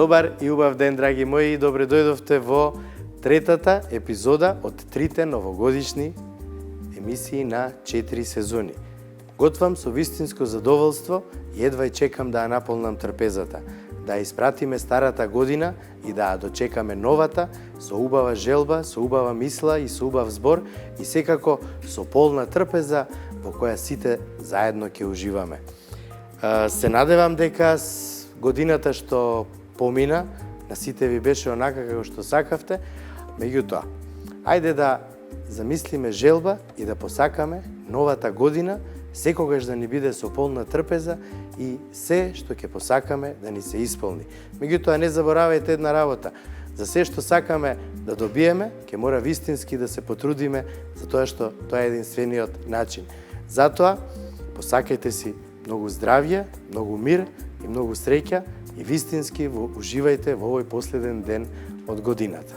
Добар и убав ден, драги мои, и добре дојдовте во третата епизода од трите новогодишни емисии на 4 сезони. Готвам со вистинско задоволство и едва и чекам да ја наполнам трпезата, да ја испратиме старата година и да ја дочекаме новата со убава желба, со убава мисла и со убав збор и секако со полна трпеза во која сите заедно ќе уживаме. Се надевам дека годината што помина на сите ви беше онака како што сакавте, меѓутоа, ајде да замислиме желба и да посакаме новата година секогаш да ни биде со полна трпеза и се што ќе посакаме да ни се исполни. Меѓутоа, не заборавајте една работа. За се што сакаме да добиеме, ќе мора вистински да се потрудиме, затоа што тоа е единствениот начин. Затоа, посакајте си многу здравје, многу мир и многу среќа и вистински уживајте во овој последен ден од годината.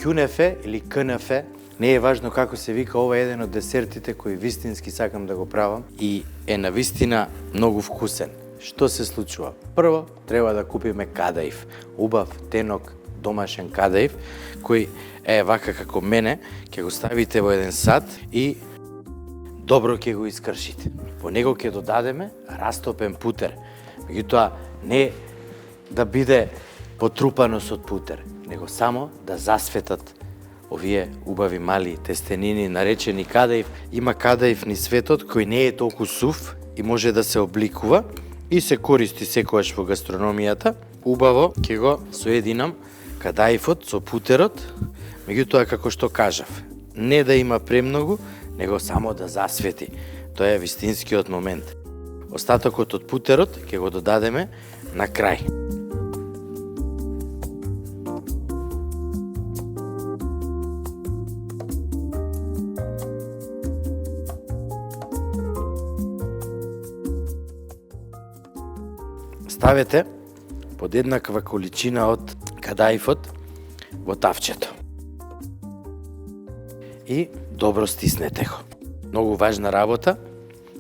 Кюнефе или кнфе, не е важно како се вика, ова е еден од десертите кои вистински сакам да го правам и е навистина многу вкусен. Што се случува? Прво, треба да купиме кадаив, убав, тенок, домашен кадаив, кој е вака како мене, ќе го ставите во еден сад и добро ќе го искршите. Во него ќе додадеме растопен путер, меѓутоа не да биде потрупано со путер, него само да засветат овие убави мали тестенини наречени кадаив. Има кадаив низ светот кој не е толку сув и може да се обликува и се користи секогаш во гастрономијата. Убаво ќе го соединам кадаифот со путерот, меѓутоа како што кажав, не да има премногу, него само да засвети. Тоа е вистинскиот момент. Остатокот од путерот ќе го додадеме на крај. Ставете под еднаква количина од кадаифот во тавчето и добро стиснете го. Многу важна работа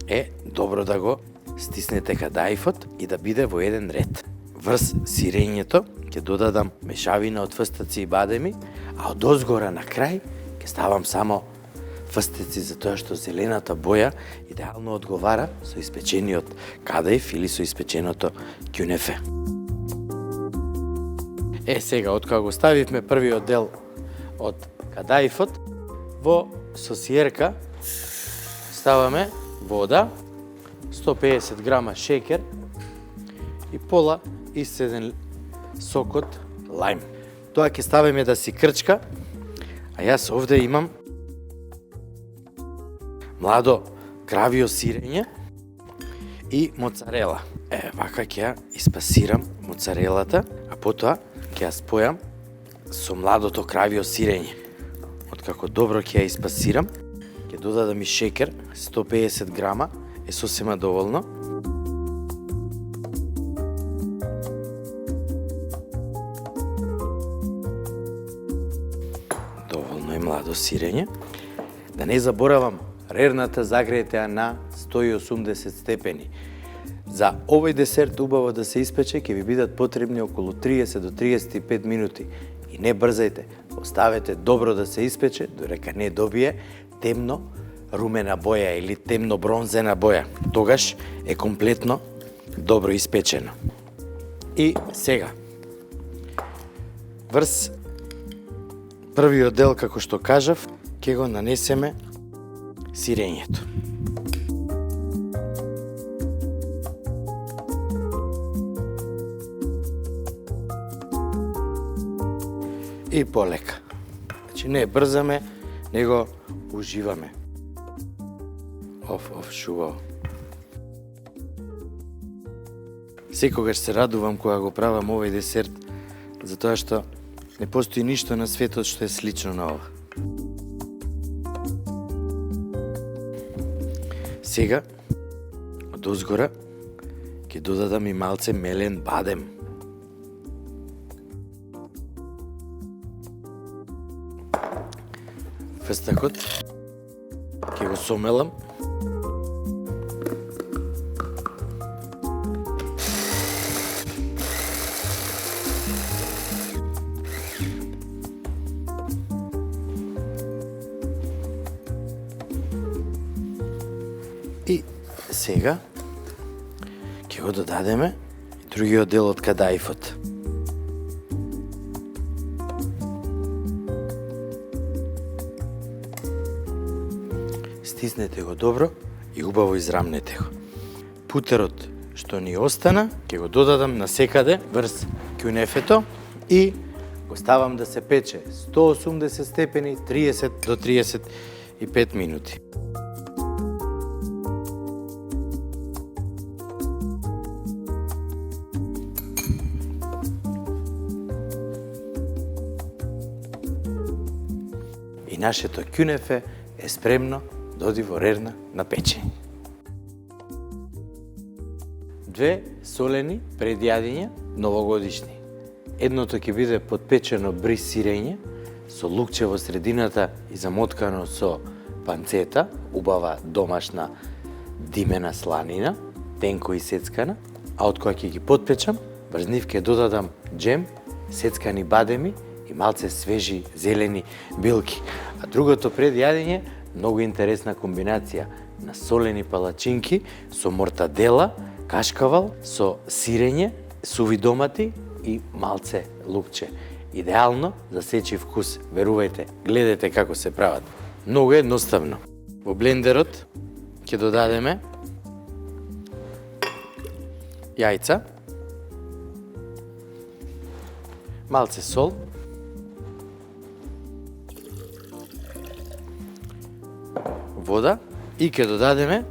е добро да го стиснете кадаифот и да биде во еден ред. Врз сирењето ќе додадам мешавина од фстаци и бадеми, а од озгора на крај ќе ставам само фстеци, затоа што зелената боја идеално одговара со испечениот кадаиф или со испеченото кюнефе. Сега, откога го ставивме првиот дел од кадаифот, во сосиерка ставаме вода, 150 грама шекер и пола исцеден сок од лајм. Тоа ќе ставиме да си крчка, а јас овде имам младо кравио сирење и моцарела. Вака ќе ја испасирам моцарелата, а потоа ќе ја спојам со младото кравио сирење. Откако добро ќе ја испасирам, ќе додадам и шекер, 150 грама, е сосема доволно. Доволно е младо сирење. Да не заборавам, рерната загреете ја на 180 степени. За овој десерт убаво да се испече ќе ви бидат потребни околу 30 до 35 минути. И не брзајте, оставете добро да се испече, додека не добие темно румена боја или темно бронзена боја. Тогаш е комплетно добро испечено. И сега, врз првиот дел, како што кажав, ќе го нанесеме сирењето. И полека. Значи не брзаме, него уживаме. Шубаво. Секогаш се радувам кога го правам овој десерт, затоа што не постои ништо на светот што е слично на ова. Сега, од озгора, ќе додадам и малце мелен бадем. Фестакот ќе го сомелам. И сега ќе го додадеме другиот дел од кадаифот. Стиснете го добро и убаво израмнете го. Путерот што ни остана ќе го додадам насекаде врз кюнефето и го ставам да се пече 180 степени 30 до 35 минути. И нашето кюнефе е спремно да оди во рерна на печење. 2 солени предјадења новогодишни. Едното ќе биде подпечено бриз сирење со лукче во средината и замоткано со панцета, убава домашна димена сланина, тенко исецкана, а од која ќе ги подпечам, врз нив ќе додадам џем, сецкани бадеми и малце свежи зелени билки. А другото предјадење, многу интересна комбинација на солени палачинки со мортадела, кашкавал, со сирење, суви домати и малце лукче. Идеално за сечи вкус, верувајте, гледате како се прават. Многу едноставно. Во блендерот ќе додадеме јајца, малце сол, вода и ќе додадеме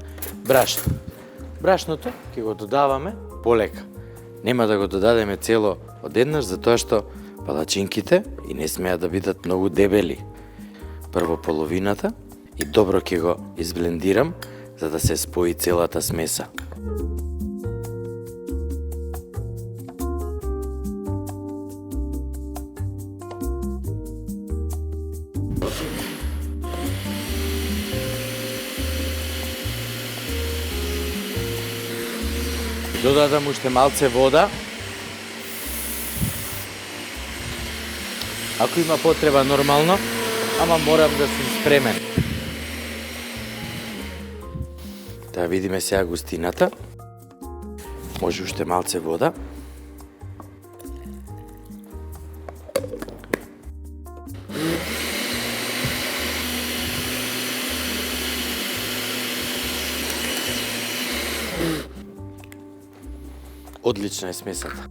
брашно. Брашното ќе го додаваме полека. Нема да го додадеме цело одеднаш, затоа што палачинките и не смеат да бидат многу дебели. Прво половината и добро ќе го изблендирам за да се спои целата смеса. Додадам уште малце вода. Ако има потреба нормално, ама морам да сум спремен. Да видиме сега густината. Може уште малце вода. Одлична е смесата.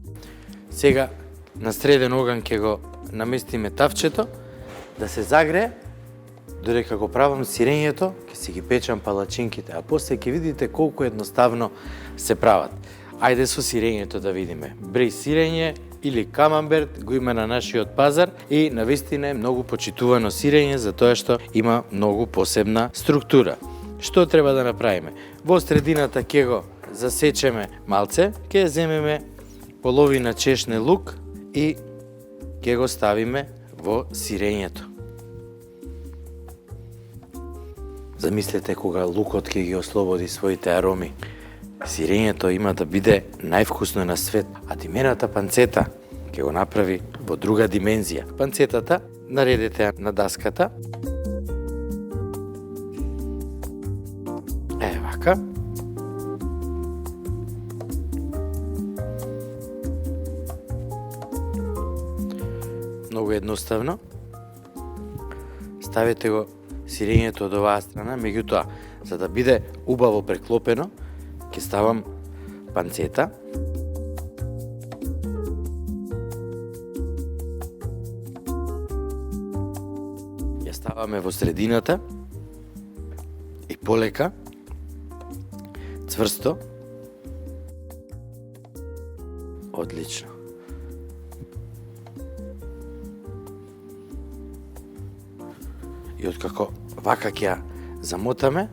Сега на среден оган ќе го наместиме тавчето да се загрее, додека го правам сирењето, ќе си ги печам палачинките, а после ќе видите колку едноставно се прават. Ајде со сирењето да видиме. Бриз сирење или камамберт го има на нашиот пазар и навистина е многу почитувано сирење затоа што има многу посебна структура. Што треба да направиме? Во средината ќе го засечеме малце, ќе земеме половина чешне лук и ќе го ставиме во сирењето. Замислете кога лукот ќе ги ослободи своите ароми. Сирењето има да биде највкусно на свет, а димената панцета ќе го направи во друга димензија. Панцетата наредете на даската. Вака. Многу едноставно. Ставете го сирењето од оваа страна, меѓутоа, за да биде убаво преклопено, ќе ставам панцета. Ја ставаме во средината и полека, цврсто. Одлично. И откако вака ќе ја замотаме,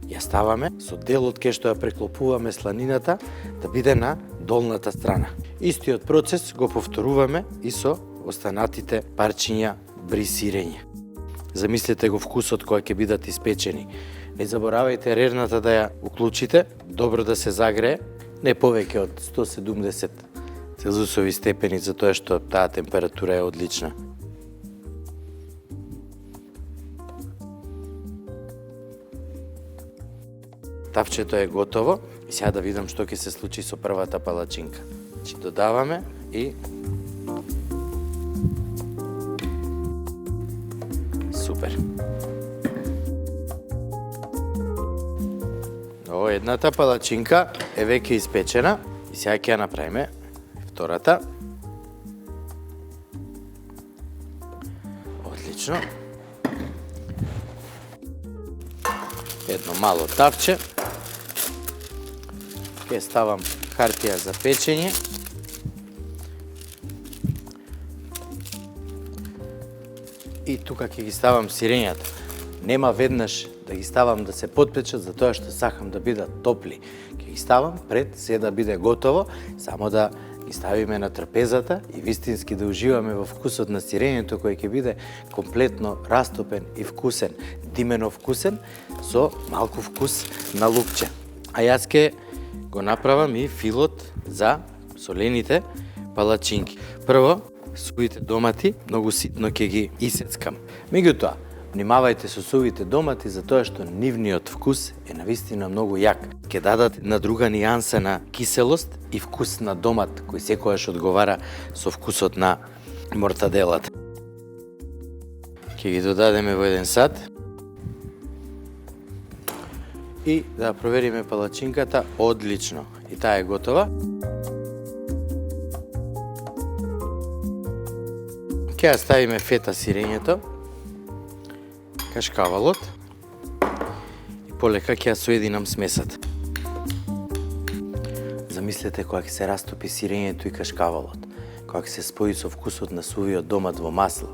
ја ставаме со делот кај што ја преклопуваме сланината да биде на долната страна. Истиот процес го повторуваме и со останатите парчиња бриз сирење. Замислете го вкусот кој ќе бидат испечени. Не заборавајте рерната да ја уклучите, добро да се загрее, не повеќе од 170 целзиусови степени, затоа што таа температура е одлична. Тавчето е готово и сега да видам што ќе се случи со првата палачинка. Значи додаваме и супер. Едната палачинка е веќе испечена и сега ќе ја направиме втората. Одлично. Едно мало тавче. Ќе ставам хартија за печење. И тука ќе ги ставам сирењата. Нема веднаш да ги ставам да се потпечат, затоа што сакам да бидат топли. Ќе ги ставам пред се да биде готово, само да ги ставиме на трпезата и вистински да уживаме во вкусот на сирењето кој ќе биде комплетно растопен и вкусен, димено вкусен, со малку вкус на лукче. А јас ќе го направам и филот за солените палачинки. Прво, сувите домати многу ситно ќе ги исецкам. Меѓутоа, внимавајте со сувите домати затоа што нивниот вкус е навистина многу јак. Ќе дадат една друга нијанса на киселост и вкус на домат кој секогаш одговара со вкусот на мортаделата. Ќе ги додадеме во еден сад и да провериме палачинката одлично. И таа е готова. Ќе ја ставиме фета сирењето, кашкавалот и полека ќе ја соединам смесата. Замислете кога ќе се растопи сирењето и кашкавалот, кога ќе се спои со вкусот на сувиот домат во масло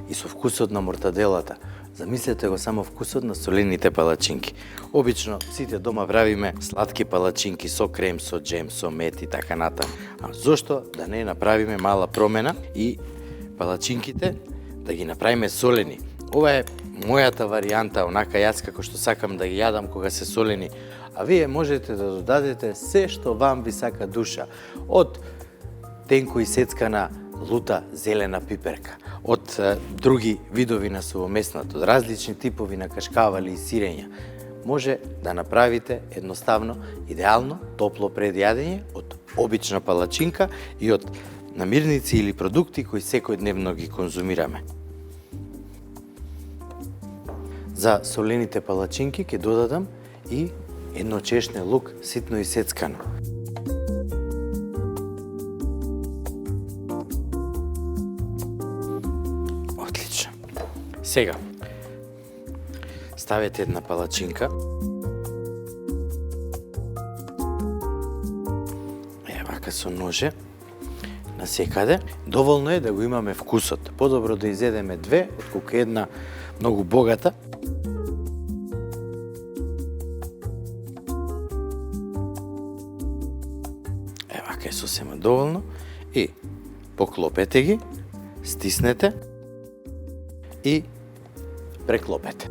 и со вкусот на мортаделата. Замислете го само вкусот на солените палачинки. Обично сите дома правиме сладки палачинки со крем, со джем, со мед и така натаму. А зошто да не направиме мала промена и палачинките да ги направиме солени? Ова е мојата варијанта, онака јас како што сакам да ги јадам кога се солени, а вие можете да додадете се што вам ви сака душа. Од тенко исецкана лута зелена пиперка, од други видови на сувомеснат, од различни типови на кашкавали и сирења. Може да направите едноставно, идеално, топло пред јадење од обична палачинка и од намирници или продукти кои секојдневно ги конзумираме. За солените палачинки ќе додадам и едно чешне лук ситно исецкано. Отлично. Сега ставете една палачинка. Вака со ноже насекаде. Доволно е да го имаме вкусот. Подобро да изедеме две, отколку една многу богата. Вака е сосема доволно. И поклопете ги, стиснете и преклопете.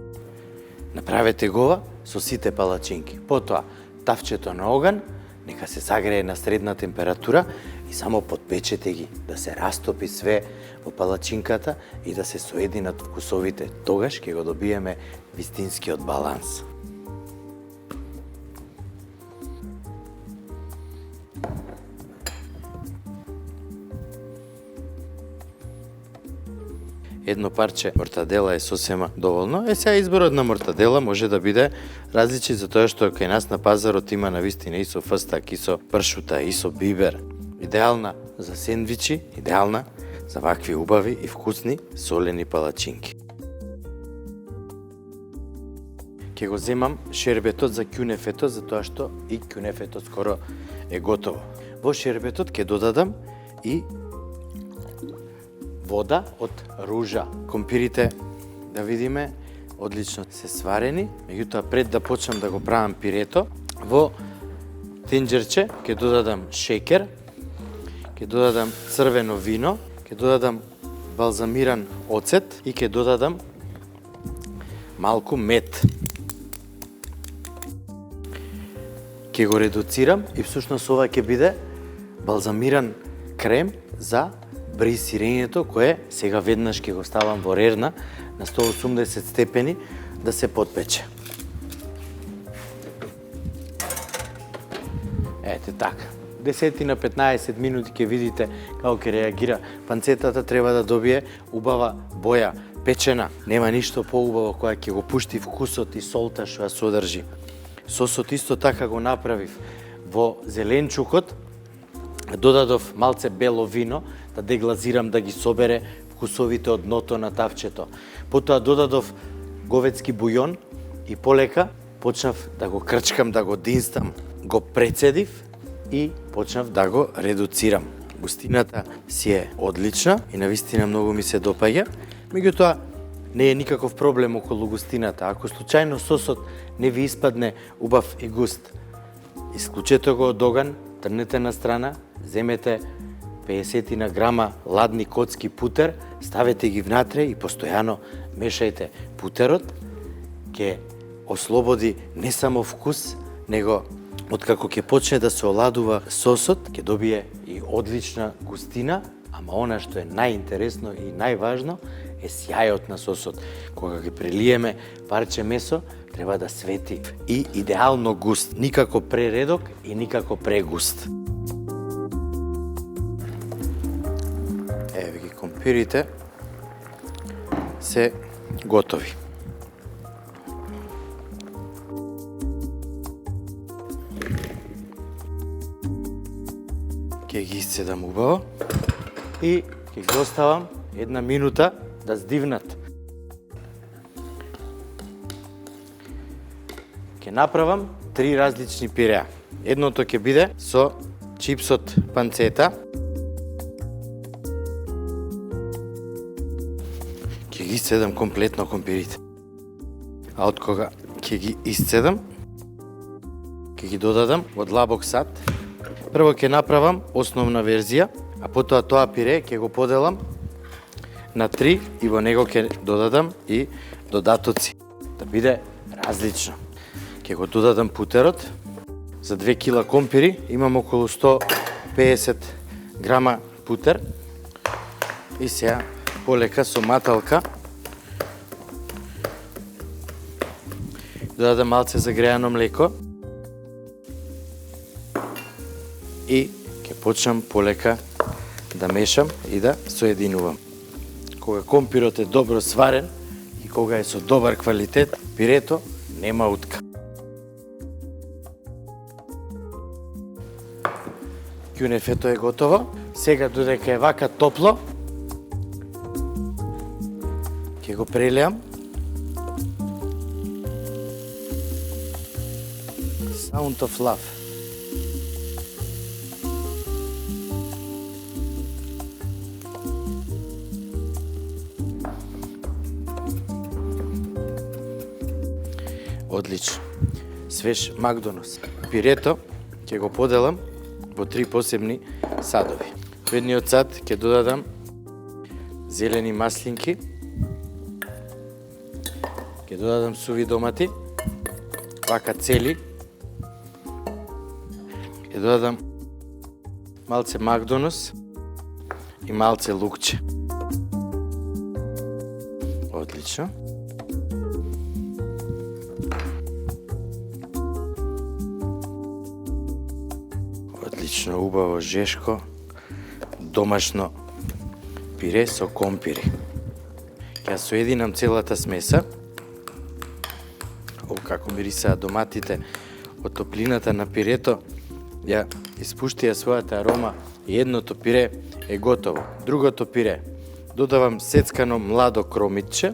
Направете го со сите палачинки. Потоа тавчето на оган, нека се загрее на средна температура и само подпечете ги, да се растопи све во палачинката и да се соединат вкусовите. Тогаш ќе го добиеме вистинскиот баланс. Едно парче мортадела е сосема доволно. Сега изборот на мортадела може да биде различит затоа што кај нас на пазарот има навистина и со фстак, и со пршута, и со бибер. Идеална за сендвичи, идеална за вакви убави и вкусни солени палачинки. Ќе го земам шербетот за кюнефето, затоа што и кюнефето скоро е готово. Во шербетот ќе додадам и вода од ружа. Компирите, да видиме, одлично се сварени. Меѓутоа, пред да почнам да го правам пирето, во тенџерче ќе додадам шеќер, ќе додадам црвено вино, ќе додадам балзамиран оцет и ќе додадам малку мед. Ќе го редуцирам и всушност ова ќе биде балзамиран крем за брисирењето, кое сега веднаш ќе го ставам во рерна на 180 степени да се потпече. Ете така. 10 на 15 минути ќе видите како ќе реагира. Панцетата треба да добие убава боја, печена. Нема ништо поубаво кога ќе го пушти вкусот и солта што ја содржи. Сосот исто така го направив во зеленчукот. Додадов малце бело вино да деглазирам, да ги собере вкусовите од дното на тавчето. Потоа додадов говедски бујон и полека почнав да го крчкам, да го динстам. Го прецедив и почнав да го редуцирам. Густината си е одлична и навистина многу ми се допаѓа. Меѓутоа, не е никаков проблем околу густината. Ако случајно сосот не ви испадне убав и густ, исклучете го од оган, трнете на страна, земете 50 на грама ладни коцки путер, ставете ги внатре и постојано мешајте. Путерот ќе ослободи не само вкус, него откако ќе почне да се оладува сосот, ќе добие и одлична густина, ама она што е најинтересно и најважно е сјајот на сосот. Кога ги прелиеме парче месо, треба да свети и идеално густ, никако прередок и никако прегуст. Еве ги компирите се готови. Ќе ги исцедам убаво и ќе ги оставам 1 минута да здивнат. Ќе направам 3 различни пиреа. Едното ќе биде со чипсот панцета. Ќе ги исцедам комплетно компирите. А од кога ќе ги исцедам, ќе ги додадам во длабок сад. Прво ќе направам основна верзија, а потоа тоа пире ќе го поделам на 3 и во него ќе додадам и додатоци. Да биде различно. Ќе го додадам путерот. За 2 кила компири имам околу 150 грама путер. И сега полека со маталка додадам малце загреано млеко. И ќе почнам полека да мешам и да соединувам. Кога компирот е добро сварен и кога е со добар квалитет, пирето нема утка. Кјунефето е готово. Сега додека е вака топло, ќе го прелеам. Sound of love. Одлично. Свеж Макдонос. Пирето ќе го поделам во 3 посебни садови. Во едниот сад ќе додадам зелени маслинки, ќе додадам суви домати, вака цели, ќе додадам малце Макдонос и малце лукче. Одлично. Одлично, убаво, жешко, домашно пире со компири. Ќе соединам целата смеса. О, како мирисаат доматите од топлината на пирето, ја испуштија својата арома и едното пире е готово. Другото пире додавам сецкано младо кромитче,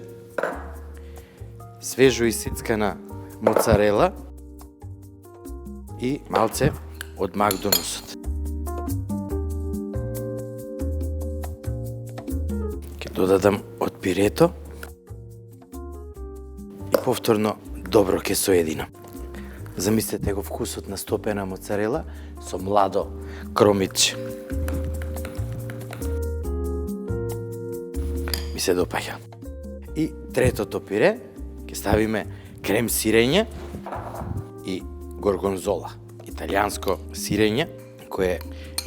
свежо исецкана моцарела и малце од Макдоносот. Ќе додадам од пирето повторно добро ќе соединам. Замислете го вкусот на стопена моцарела со младо кромиче. Ми се допаѓа. И третото пире ќе ставиме крем сирење и горгонзола, италијанско сирење, кое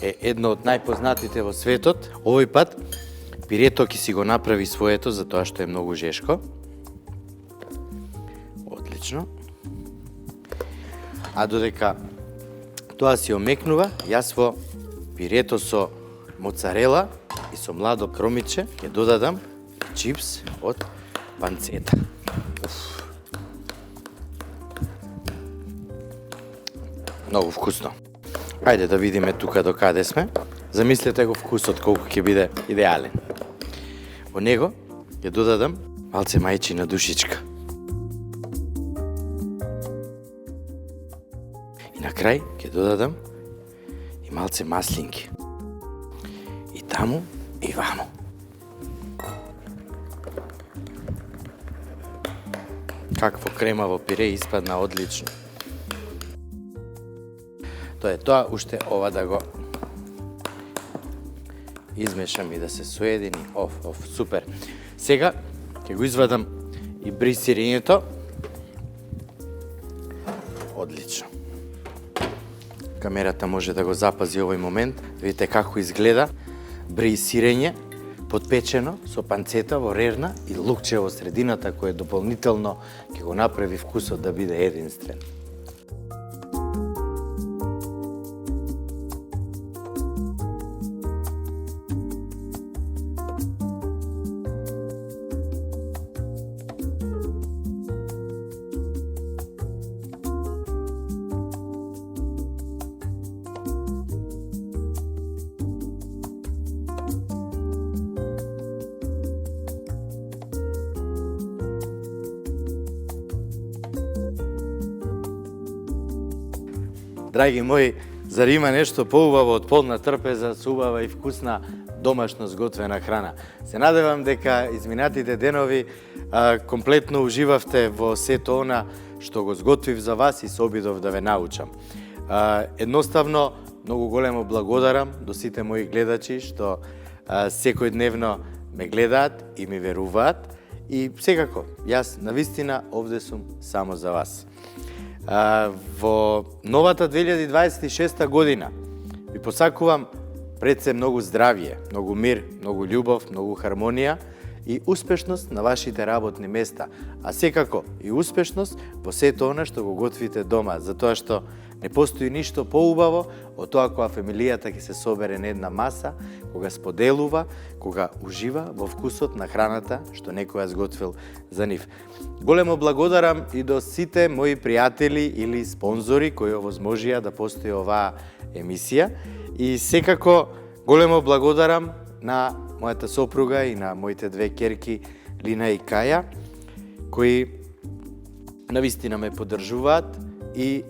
е едно од најпознатите во светот. Овој пат пирето ќе си го направи своето, затоа што е многу жешко. Одлично. А додека тоа си омекнува, јас во пирето со моцарела и со младо кромиче ќе додадам чипс од панцета. Многу вкусно. Ајде да видиме тука до каде сме. Замислете го вкусот колку ќе биде идеален. Во него ќе додадам малце мајчина душичка. И на крај ќе додадам и малце маслинки. И таму и ваму. Какво кремаво пире испадна одлично. Тоа е тоа, уште ова да го измешам и да се соедини. Супер. Сега ќе го извадам и бри сирењето. Одлично. Камерата може да го запази овој момент. Видите како изгледа бри сирење подпечено со панцета во рерна и лукче во средината, кое дополнително ќе го направи вкусот да биде единствен. Драги мои, зар има нешто поубаво од полна трпеза со убава и вкусна домашно сготвена храна? Се надевам дека изминатите денови комплетно уживавте во сето она што го сготвив за вас и се обидов да ве научам. Едноставно, многу големо благодарам до сите мои гледачи што секојдневно ме гледаат и ми веруваат. И секако, јас навистина овде сум само за вас. Во новата 2026 година ви посакувам пред се многу здравје, многу мир, многу љубов, многу хармонија и успешност на вашите работни места, а секако и успешност во сето она што го готвите дома, затоа што не постои ништо поубаво од тоа кога фамилијата ќе се собере на една маса, кога споделува, кога ужива во вкусот на храната што некој ја сготвил за нив. Големо благодарам и до сите мои пријатели или спонзори кои овозможија да постои оваа емисија и секако големо благодарам на мојата сопруга и на моите две ќерки Лина и Каја, кои навистина ме поддржуваат и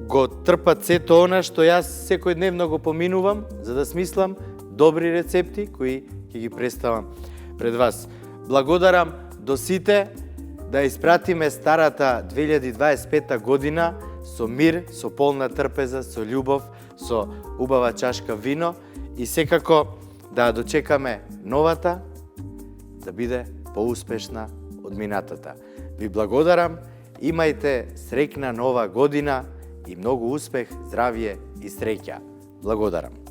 го трпат сето она што јас секојдневно го поминувам за да смислам добри рецепти кои ќе ги представам пред вас. Благодарам до сите да испратиме старата 2025 година со мир, со полна трпеза, со љубов, со убава чашка вино и секако да дочекаме новата да биде поуспешна од минатата. Ви благодарам, имајте среќна нова година и многу успех, здравје и среќа. Благодарам.